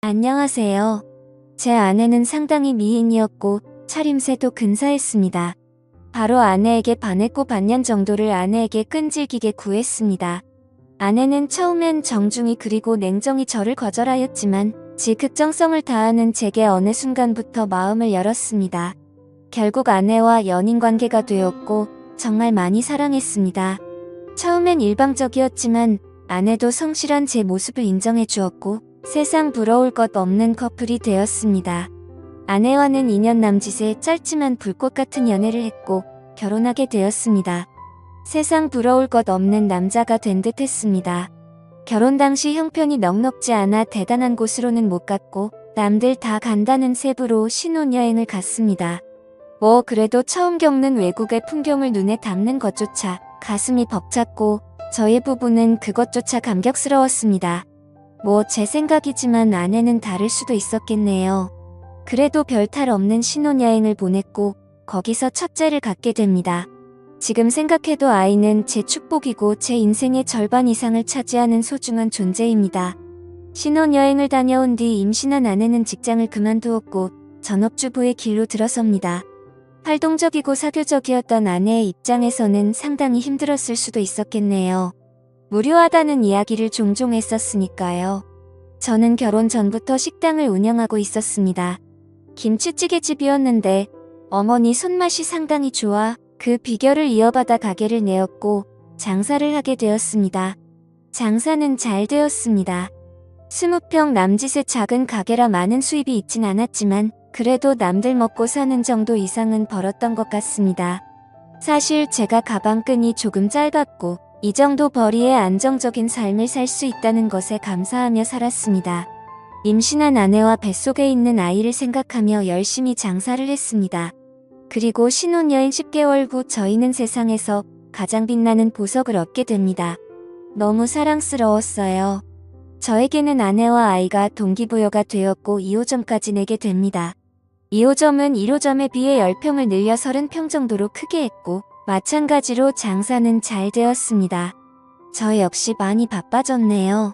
안녕하세요. 제 아내는 상당히 미인이었고 차림새도 근사했습니다. 바로 아내에게 반했고 반년 정도를 아내에게 끈질기게 구했습니다. 아내는 처음엔 정중히 그리고 냉정히 저를 거절하였지만 지극정성을 다하는 제게 어느 순간부터 마음을 열었습니다. 결국 아내와 연인관계가 되었고 정말 많이 사랑했습니다. 처음엔 일방적이었지만 아내도 성실한 제 모습을 인정해 주었고 세상 부러울 것 없는 커플이 되었습니다. 아내와는 2년 남짓의 짧지만 불꽃 같은 연애를 했고 결혼하게 되었습니다. 세상 부러울 것 없는 남자가 된 듯 했습니다. 결혼 당시 형편이 넉넉지 않아 대단한 곳으로는 못 갔고 남들 다 간다는 세부로 신혼여행을 갔습니다. 그래도 처음 겪는 외국의 풍경을 눈에 담는 것조차 가슴이 벅찼고 저희 부부는 그것조차 감격스러웠습니다. 제 생각이지만 아내는 다를 수도 있었겠네요. 그래도 별탈 없는 신혼여행을 보냈고 거기서 첫째를 갖게 됩니다. 지금 생각해도 아이는 제 축복이고 제 인생의 절반 이상을 차지하는 소중한 존재입니다. 신혼여행을 다녀온 뒤 임신한 아내는 직장을 그만두었고 전업주부의 길로 들어섭니다. 활동적이고 사교적이었던 아내의 입장에서는 상당히 힘들었을 수도 있었겠네요. 무료하다는 이야기를 종종 했었으니까요. 저는 결혼 전부터 식당을 운영하고 있었습니다. 김치찌개집이었는데 어머니 손맛이 상당히 좋아 그 비결을 이어받아 가게를 내었고 장사를 하게 되었습니다. 장사는 잘 되었습니다. 20평 남짓의 작은 가게라 많은 수입이 있진 않았지만 그래도 남들 먹고 사는 정도 이상은 벌었던 것 같습니다. 사실 제가 가방끈이 조금 짧았고 이 정도 벌이에 안정적인 삶을 살 수 있다는 것에 감사하며 살았습니다. 임신한 아내와 뱃속에 있는 아이를 생각하며 열심히 장사를 했습니다. 그리고 신혼여행 10개월 후 저희는 세상에서 가장 빛나는 보석을 얻게 됩니다. 너무 사랑스러웠어요. 저에게는 아내와 아이가 동기부여가 되었고 2호점까지 내게 됩니다. 2호점은 1호점에 비해 10평을 늘려 30평 정도로 크게 했고 마찬가지로 장사는 잘 되었습니다. 저 역시 많이 바빠졌네요.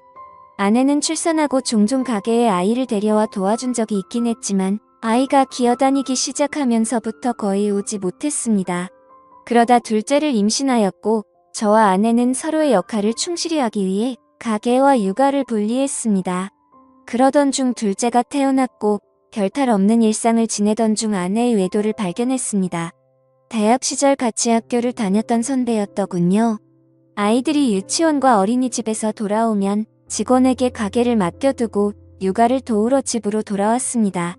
아내는 출산하고 종종 가게에 아이를 데려와 도와준 적이 있긴 했지만 아이가 기어다니기 시작하면서부터 거의 오지 못했습니다. 그러다 둘째를 임신하였고 저와 아내는 서로의 역할을 충실히 하기 위해 가게와 육아를 분리했습니다. 그러던 중 둘째가 태어났고 별탈 없는 일상을 지내던 중 아내의 외도를 발견했습니다. 대학 시절 같이 학교를 다녔던 선배였더군요. 아이들이 유치원과 어린이집에서 돌아오면 직원에게 가게를 맡겨두고 육아를 도우러 집으로 돌아왔습니다.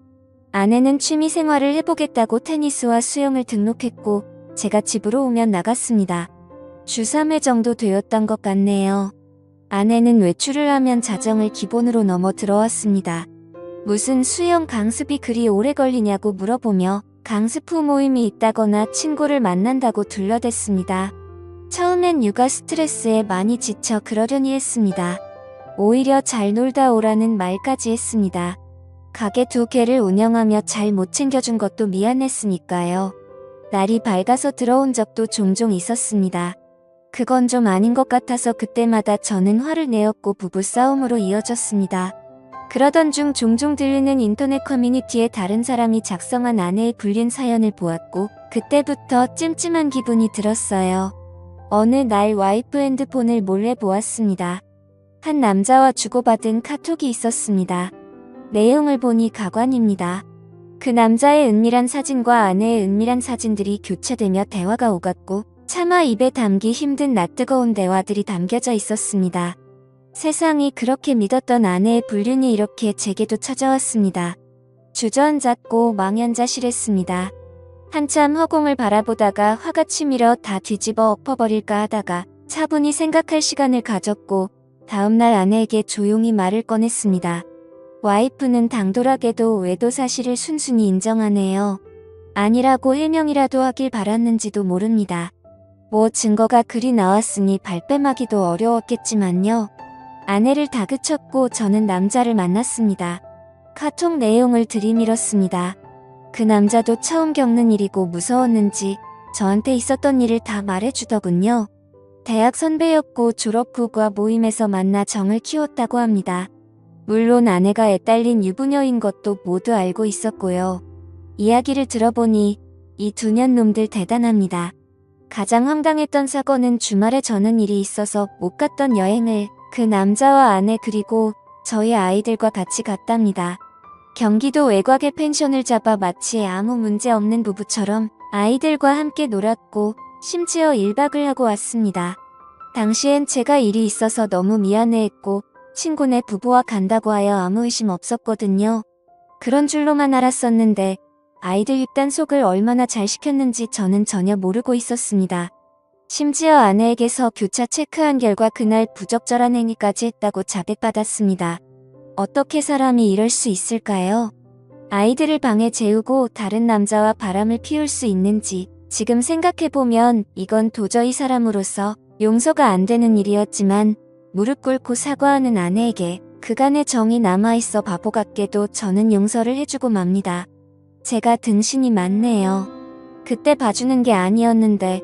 아내는 취미생활을 해보겠다고 테니스와 수영을 등록했고 제가 집으로 오면 나갔습니다. 주 3회 정도 되었던 것 같네요. 아내는 외출을 하면 자정을 기본으로 넘어 들어왔습니다. 무슨 수영 강습이 그리 오래 걸리냐고 물어보며 강습 후 모임이 있다거나 친구를 만난다고 둘러댔습니다. 처음엔 육아 스트레스에 많이 지쳐 그러려니 했습니다. 오히려 잘 놀다 오라는 말까지 했습니다. 가게 2개를 운영하며 잘 못 챙겨준 것도 미안했으니까요. 날이 밝아서 들어온 적도 종종 있었습니다. 그건 좀 아닌 것 같아서 그때마다 저는 화를 내었고 부부싸움으로 이어졌습니다. 그러던 중 종종 들리는 인터넷 커뮤니티에 다른 사람이 작성한 아내의 불륜 사연을 보았고 그때부터 찜찜한 기분이 들었어요. 어느 날 와이프 핸드폰을 몰래 보았습니다. 한 남자와 주고받은 카톡이 있었습니다. 내용을 보니 가관입니다. 그 남자의 은밀한 사진과 아내의 은밀한 사진들이 교체되며 대화가 오갔고 차마 입에 담기 힘든 낯뜨거운 대화들이 담겨져 있었습니다. 세상이 그렇게 믿었던 아내의 불륜이 이렇게 제게도 찾아왔습니다. 주저앉았고 망연자실했습니다. 한참 허공을 바라보다가 화가 치밀어 다 뒤집어 엎어버릴까 하다가 차분히 생각할 시간을 가졌고 다음날 아내에게 조용히 말을 꺼냈습니다. 와이프는 당돌하게도 외도 사실을 순순히 인정하네요. 아니라고 해명이라도 하길 바랐는지도 모릅니다. 증거가 그리 나왔으니 발뺌하기도 어려웠겠지만요. 아내를 다그쳤고 저는 남자를 만났습니다. 카톡 내용을 들이밀었습니다. 그 남자도 처음 겪는 일이고 무서웠는지 저한테 있었던 일을 다 말해주더군요. 대학 선배였고 졸업 후과 모임에서 만나 정을 키웠다고 합니다. 물론 아내가 애딸린 유부녀인 것도 모두 알고 있었고요. 이야기를 들어보니 이 두 년 놈들 대단합니다. 가장 황당했던 사건은 주말에 저는 일이 있어서 못 갔던 여행을 그 남자와 아내 그리고 저희 아이들과 같이 갔답니다. 경기도 외곽의 펜션을 잡아 마치 아무 문제 없는 부부처럼 아이들과 함께 놀았고 심지어 1박을 하고 왔습니다. 당시엔 제가 일이 있어서 너무 미안해했고 친구네 부부와 간다고 하여 아무 의심 없었거든요. 그런 줄로만 알았었는데 아이들 입단속을 얼마나 잘 시켰는지 저는 전혀 모르고 있었습니다. 심지어 아내에게서 교차 체크한 결과 그날 부적절한 행위까지 했다고 자백받았습니다. 어떻게 사람이 이럴 수 있을까요? 아이들을 방에 재우고 다른 남자와 바람을 피울 수 있는지 지금 생각해보면 이건 도저히 사람으로서 용서가 안 되는 일이었지만 무릎 꿇고 사과하는 아내에게 그간의 정이 남아있어 바보 같게도 저는 용서를 해주고 맙니다. 제가 등신이 많네요. 그때 봐주는 게 아니었는데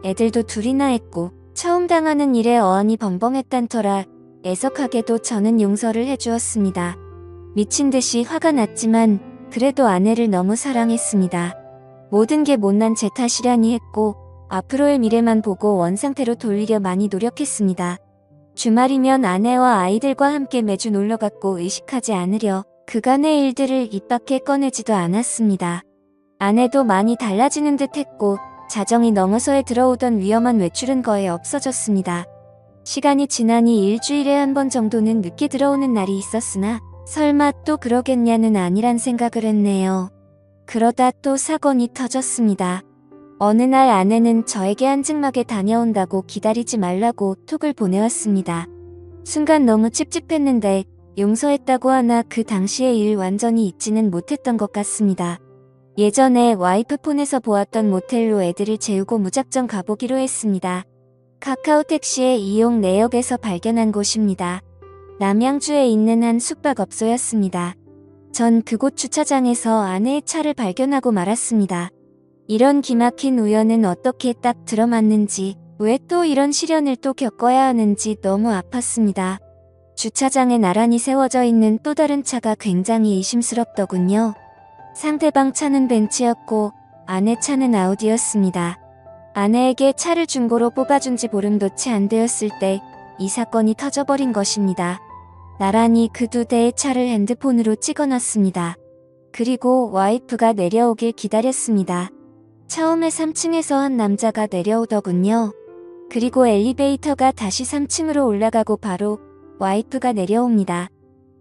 애들도 둘이나 했고 처음 당하는 일에 어안이 벙벙했단 터라 애석하게도 저는 용서를 해주었습니다. 미친 듯이 화가 났지만 그래도 아내를 너무 사랑했습니다. 모든 게 못난 제 탓이라니 했고 앞으로의 미래만 보고 원상태로 돌리려 많이 노력했습니다. 주말이면 아내와 아이들과 함께 매주 놀러갔고 의식하지 않으려 그간의 일들을 입 밖에 꺼내지도 않았습니다. 아내도 많이 달라지는 듯 했고 자정이 넘어서에 들어오던 위험한 외출은 거의 없어졌습니다. 시간이 지나니 일주일에 한 번 정도는 늦게 들어오는 날이 있었으나 설마 또 그러겠냐는 아니란 생각을 했네요. 그러다 또 사건이 터졌습니다. 어느 날 아내는 저에게 한증막에 다녀온다고 기다리지 말라고 톡을 보내왔습니다. 순간 너무 찝찝했는데 용서했다고 하나 그 당시의 일 완전히 잊지는 못했던 것 같습니다. 예전에 와이프 폰에서 보았던 모텔로 애들을 재우고 무작정 가보기로 했습니다. 카카오 택시의 이용 내역에서 발견한 곳입니다. 남양주에 있는 한 숙박업소였습니다. 전 그곳 주차장에서 아내의 차를 발견하고 말았습니다. 이런 기막힌 우연은 어떻게 딱 들어맞는지, 왜 또 이런 시련을 또 겪어야 하는지 너무 아팠습니다. 주차장에 나란히 세워져 있는 또 다른 차가 굉장히 의심스럽더군요. 상대방 차는 벤츠였고 아내 차는 아우디였습니다. 아내에게 차를 중고로 뽑아준 지 보름도 채 안 되었을 때 이 사건이 터져버린 것입니다. 나란히 그 두 대의 차를 핸드폰으로 찍어놨습니다. 그리고 와이프가 내려오길 기다렸습니다. 처음에 3층에서 한 남자가 내려오더군요. 그리고 엘리베이터가 다시 3층으로 올라가고 바로 와이프가 내려옵니다.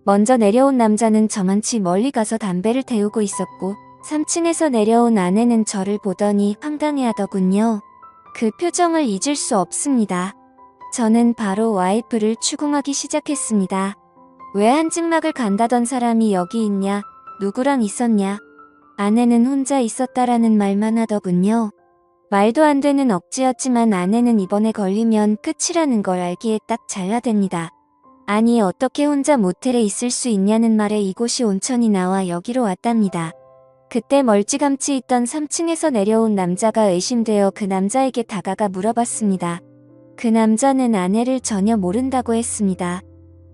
먼저 내려온 남자는 저만치 멀리 가서 담배를 태우고 있었고 3층에서 내려온 아내는 저를 보더니 황당해하더군요. 그 표정을 잊을 수 없습니다. 저는 바로 와이프를 추궁하기 시작했습니다. 왜 한증막을 간다던 사람이 여기 있냐? 누구랑 있었냐? 아내는 혼자 있었다라는 말만 하더군요. 말도 안 되는 억지였지만 아내는 이번에 걸리면 끝이라는 걸 알기에 딱 잘라댑니다. 아니 어떻게 혼자 모텔에 있을 수 있냐는 말에 이곳이 온천이 나와 여기로 왔답니다. 그때 멀찌감치 있던 3층에서 내려온 남자가 의심되어 그 남자에게 다가가 물어봤습니다. 그 남자는 아내를 전혀 모른다고 했습니다.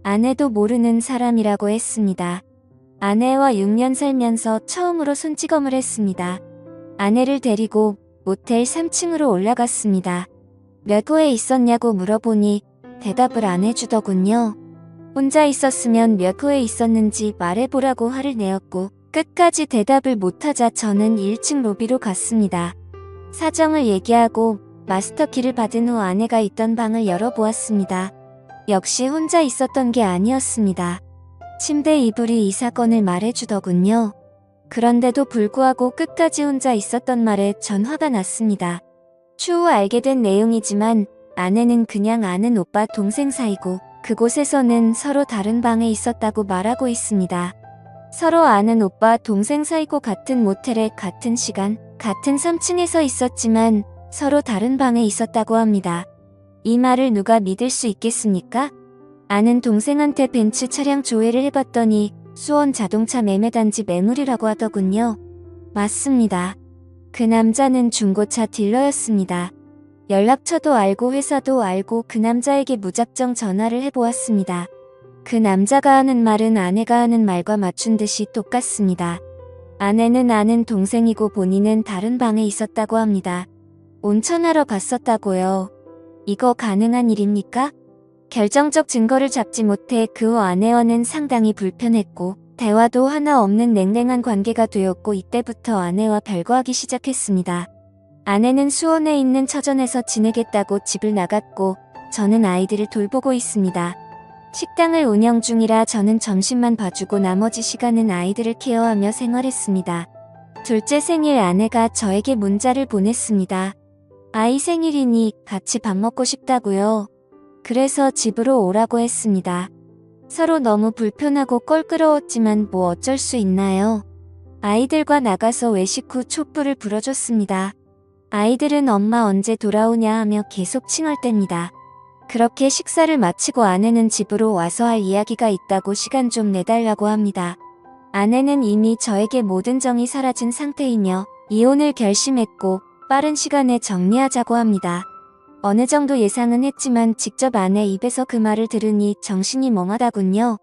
아내도 모르는 사람이라고 했습니다. 아내와 6년 살면서 처음으로 손찌검을 했습니다. 아내를 데리고 모텔 3층으로 올라갔습니다. 몇 호에 있었냐고 물어보니 대답을 안 해주더군요. 혼자 있었으면 몇 호에 있었는지 말해보라고 화를 내었고 끝까지 대답을 못하자 저는 1층 로비로 갔습니다. 사정을 얘기하고 마스터키를 받은 후 아내가 있던 방을 열어보았습니다. 역시 혼자 있었던 게 아니었습니다. 침대 이불이 이 사건을 말해주더군요. 그런데도 불구하고 끝까지 혼자 있었던 말에 전 화가 났습니다. 추후 알게 된 내용이지만 아내는 그냥 아는 오빠 동생 사이고 그곳에서는 서로 다른 방에 있었다고 말하고 있습니다. 서로 아는 오빠 동생 사이고 같은 모텔에 같은 시간, 같은 3층에서 있었지만 서로 다른 방에 있었다고 합니다. 이 말을 누가 믿을 수 있겠습니까? 아는 동생한테 벤츠 차량 조회를 해봤더니 수원 자동차 매매단지 매물이라고 하더군요. 맞습니다. 그 남자는 중고차 딜러였습니다. 연락처도 알고 회사도 알고 그 남자에게 무작정 전화를 해보았습니다. 그 남자가 하는 말은 아내가 하는 말과 맞춘 듯이 똑같습니다. 아내는 아는 동생이고 본인은 다른 방에 있었다고 합니다. 온천하러 갔었다고요. 이거 가능한 일입니까? 결정적 증거를 잡지 못해 그 후 아내와는 상당히 불편했고 대화도 하나 없는 냉랭한 관계가 되었고 이때부터 아내와 별거하기 시작했습니다. 아내는 수원에 있는 처전에서 지내겠다고 집을 나갔고 저는 아이들을 돌보고 있습니다. 식당을 운영 중이라 저는 점심만 봐주고 나머지 시간은 아이들을 케어하며 생활했습니다. 둘째 생일 아내가 저에게 문자를 보냈습니다. 아이 생일이니 같이 밥 먹고 싶다고요. 그래서 집으로 오라고 했습니다. 서로 너무 불편하고 껄끄러웠지만 뭐 어쩔 수 있나요? 아이들과 나가서 외식 후 촛불을 불어줬습니다. 아이들은 엄마 언제 돌아오냐 하며 계속 칭얼댑니다. 그렇게 식사를 마치고 아내는 집으로 와서 할 이야기가 있다고 시간 좀 내달라고 합니다. 아내는 이미 저에게 모든 정이 사라진 상태이며 이혼을 결심했고 빠른 시간에 정리하자고 합니다. 어느 정도 예상은 했지만 직접 아내 입에서 그 말을 들으니 정신이 멍하다군요.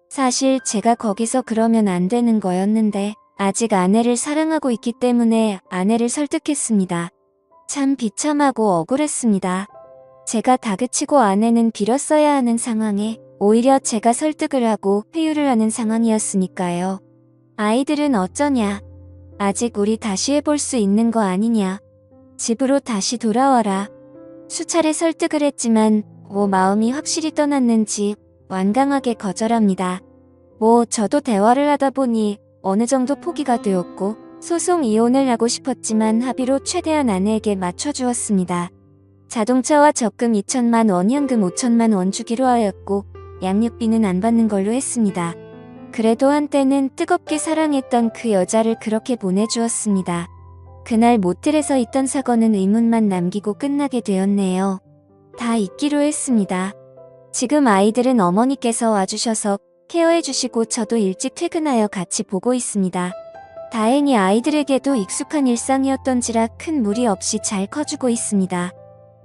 사실 제가 거기서 그러면 안 되는 거였는데 아직 아내를 사랑하고 있기 때문에 아내를 설득했습니다. 참 비참하고 억울했습니다. 제가 다그치고 아내는 빌었어야 하는 상황에 오히려 제가 설득을 하고 회유를 하는 상황이었으니까요. 아이들은 어쩌냐? 아직 우리 다시 해볼 수 있는 거 아니냐? 집으로 다시 돌아와라. 수차례 설득을 했지만 마음이 확실히 떠났는지 완강하게 거절합니다. 저도 대화를 하다 보니 어느 정도 포기가 되었고 소송 이혼을 하고 싶었지만 합의로 최대한 아내에게 맞춰주었습니다. 자동차와 적금 2천만 원, 현금 5천만 원 주기로 하였고 양육비는 안 받는 걸로 했습니다. 그래도 한때는 뜨겁게 사랑했던 그 여자를 그렇게 보내주었습니다. 그날 모텔에서 있던 사건은 의문만 남기고 끝나게 되었네요. 다 잊기로 했습니다. 지금 아이들은 어머니께서 와주셔서 케어해주시고 저도 일찍 퇴근하여 같이 보고 있습니다. 다행히 아이들에게도 익숙한 일상이었던지라 큰 무리 없이 잘 커주고 있습니다.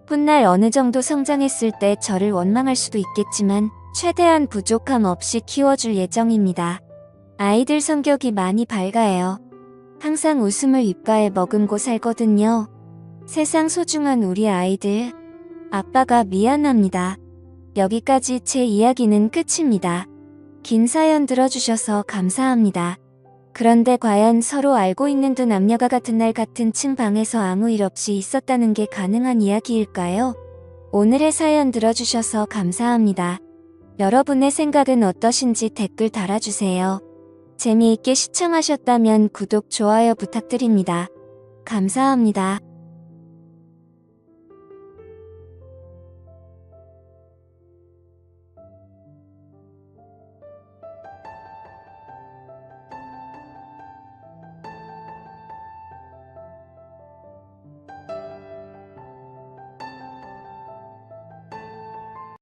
훗날 어느 정도 성장했을 때 저를 원망할 수도 있겠지만 최대한 부족함 없이 키워줄 예정입니다. 아이들 성격이 많이 밝아요. 항상 웃음을 입가에 머금고 살거든요. 세상 소중한 우리 아이들. 아빠가 미안합니다. 여기까지 제 이야기는 끝입니다. 긴 사연 들어주셔서 감사합니다. 그런데 과연 서로 알고 있는 두 남녀가 같은 날 같은 층 방에서 아무 일 없이 있었다는 게 가능한 이야기일까요? 오늘의 사연 들어주셔서 감사합니다. 여러분의 생각은 어떠신지 댓글 달아주세요. 재미있게 시청하셨다면 구독, 좋아요 부탁드립니다. 감사합니다.